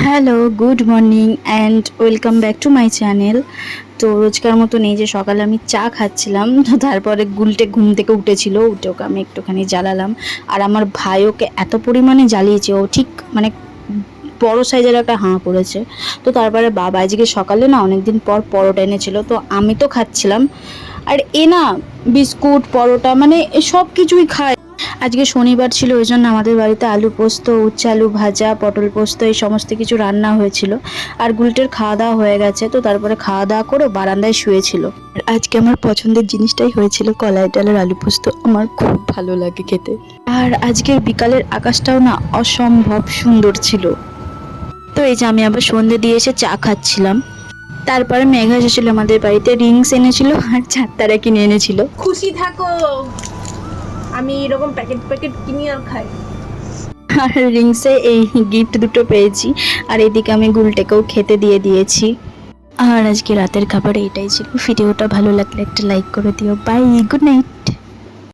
Hello, good morning and welcome back to my channel. তো রোজকার মতন এই যে সকালে আমি চা খাচ্ছিলাম, তো তারপরে গুলটে ঘুম থেকে উঠেছিল, উঠে ওকে আমি একটুখানি জ্বালালাম। আর আমার ভাই ওকে এত পরিমাণে জ্বালিয়েছে, ও ঠিক মানে বড় সাইজের একটা হাঁ করেছে। তো তারপরে বাবা আজকে সকালে না অনেকদিন পর পরোটা এনেছিল, তো আমি তো খাচ্ছিলাম, আর এ না বিস্কুট পরোটা মানে সব কিছুই খায়। আজকে শনিবার ছিল, ওই জন্য আমাদের বাড়িতে আলু পোস্ত, উচ্ছে আলু ভাজা, পটল পোস্ত এই সমস্ত কিছু রান্না হয়েছিল। আর গুলটের খাওয়া দাওয়া হয়ে গেছে, তো তারপরে খাওয়া দাওয়া করে বারান্দায় শুয়েছিল। আর আজকে আমার পছন্দের জিনিসটাই হয়েছিল কলাই ডালের আলু পোস্ত, আমার খুব ভালো লাগে খেতে। আর আজকের বিকালের আকাশটাও না অসম্ভব সুন্দর ছিল। তো এই যে আমি আবার সন্ধ্যে দিয়ে এসে চা খাচ্ছিলাম। তারপরে মেঘা এসেছিল আমাদের বাড়িতে, রিংস এনেছিল আর ছাত্তারা কিনে এনেছিল। খুশি থাকো, আমি এরকম প্যাকেট প্যাকেট কিনি আর খাই। আর রিংসে এই গিফট দুটো পেয়েছি, আর এদিকে আমি গুলটেকেও খেতে দিয়ে দিয়েছি। আর আজকে রাতের খাবার এটাই ছিল। ভিডিওটা ভালো লাগলে একটা লাইক করে দিও। Bye, good night.